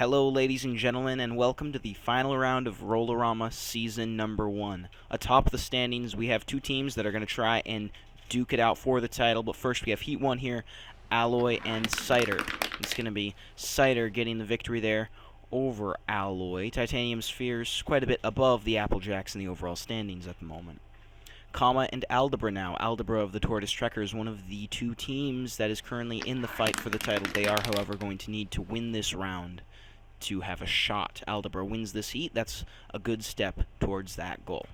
Hello, ladies and gentlemen, and welcome to the final round of Rolaroma Season Number 1. Atop the standings, we have two teams that are going to try and duke it out for the title, but first we have Heat 1 here, Alloy and Cider. It's going to be Cider getting the victory there over Alloy. Titanium Spheres quite a bit above the Applejacks in the overall standings at the moment. Comma and Aldebra now. Aldebra of the Tortoise Trekkers, one of the two teams that is currently in the fight for the title. They are, however, going to need to win this round to have a shot. Aldebra wins this heat. That's a good step towards that goal.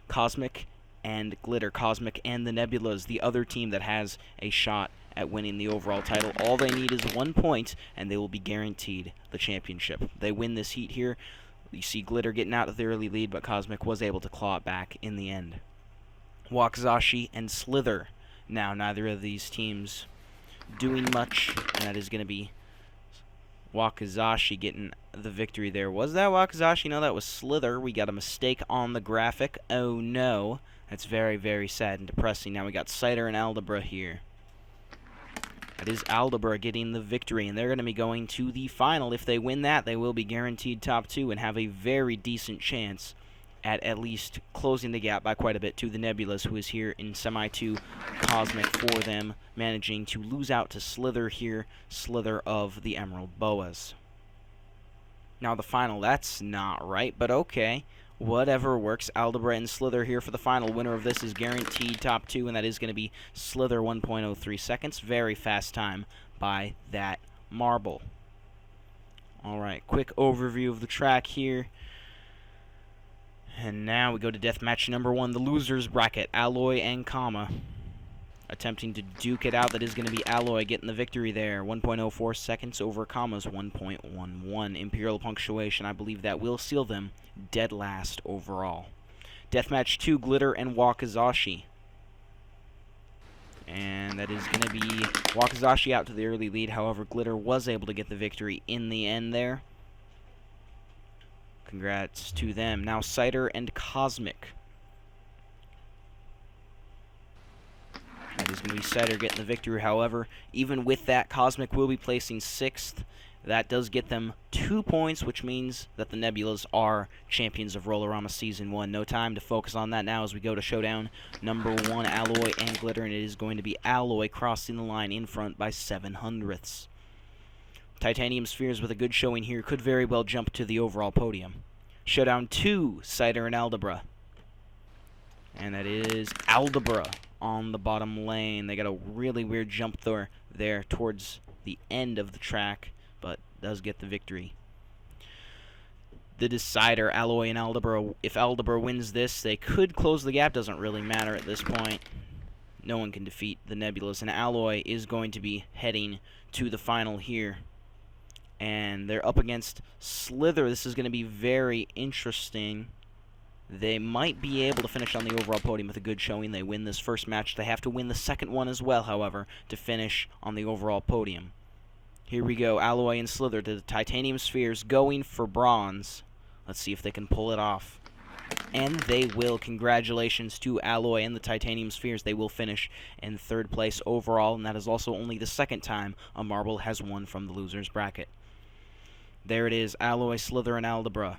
Cosmic and Glitter. Cosmic and the Nebulas, the other team that has a shot at winning the overall title. All they need is 1 point, and they will be guaranteed the championship. They win this heat here. You see Glitter getting out of the early lead, but Cosmic was able to claw it back in the end. Wakizashi and Slither. Now, neither of these teams doing much, and that is going to be Wakizashi getting the victory there. Was that Wakizashi? No, that was Slither. We got a mistake on the graphic. Oh, no. That's very, very sad and depressing. Now we got Cider and Aldebra here. That is Aldebra getting the victory, and they're going to be going to the final. If they win that, they will be guaranteed top 2 and have a very decent chance at least closing the gap by quite a bit to the Nebulas, who is here in Semi-2 Cosmic for them, managing to lose out to Slither here, Slither of the Emerald Boas. Now the final, that's not right, but okay. Whatever works. Aldebra and Slither here for the final. Winner of this is guaranteed top 2, and that is going to be Slither 1.03 seconds. Very fast time by that marble. Alright, quick overview of the track here. And now we go to deathmatch number 1, the losers bracket, Alloy and Comma. Attempting to duke it out, that is going to be Alloy getting the victory there. 1.04 seconds over Comma's 1.11. Imperial punctuation, I believe that will seal them dead last overall. Deathmatch 2, Glitter and Wakizashi. And that is going to be Wakizashi out to the early lead. However, Glitter was able to get the victory in the end there. Congrats to them. Now Cider and Cosmic. That is going to be Cider getting the victory. However, even with that, Cosmic will be placing 6th. That does get them 2 points, which means that the Nebulas are champions of Rolaroma Season 1. No time to focus on that now as we go to showdown number 1, Alloy and Glitter, and it is going to be Alloy crossing the line in front by 7/100ths. Titanium Spheres with a good showing here could very well jump to the overall podium. Showdown 2, Cider and Aldebra. And that is Aldebra on the bottom lane. They got a really weird jump there towards the end of the track, but does get the victory. The decider, Alloy and Aldebra. If Aldebra wins this, they could close the gap. Doesn't really matter at this point. No one can defeat the Nebulas, and Alloy is going to be heading to the final here. And they're up against Slither. This is going to be very interesting. They might be able to finish on the overall podium with a good showing. They win this first match. They have to win the second one as well, however, to finish on the overall podium. Here we go, Alloy and Slither to the Titanium Spheres going for bronze. Let's see if they can pull it off. And they will. Congratulations to Alloy and the Titanium Spheres. They will finish in 3rd place overall, and that is also only the 2nd time a marble has won from the losers bracket. There it is, Alloy, Slither, and Aldebra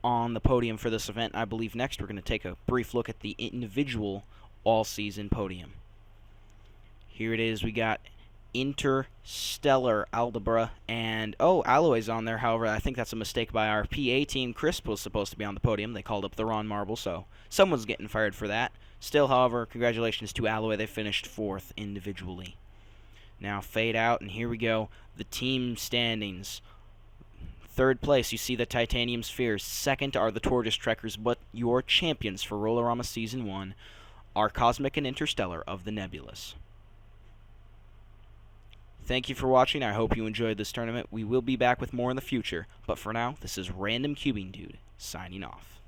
on the podium for this event. I believe next we're going to take a brief look at the individual all-season podium. Here it is. We got Interstellar, Aldebra, and Alloy's on there. However, I think that's a mistake by our PA team. Crisp was supposed to be on the podium. They called up the wrong marble, so someone's getting fired for that. Still, however, congratulations to Alloy. They finished 4th individually. Now fade out, and here we go. The team standings. 3rd place, you see the Titanium Spheres. 2nd are the Tortoise Trekkers, but your champions for Rolaroma Season 1 are Cosmic and Interstellar of the Nebulas. Thank you for watching. I hope you enjoyed this tournament. We will be back with more in the future, but for now, this is Random Cubing Dude, signing off.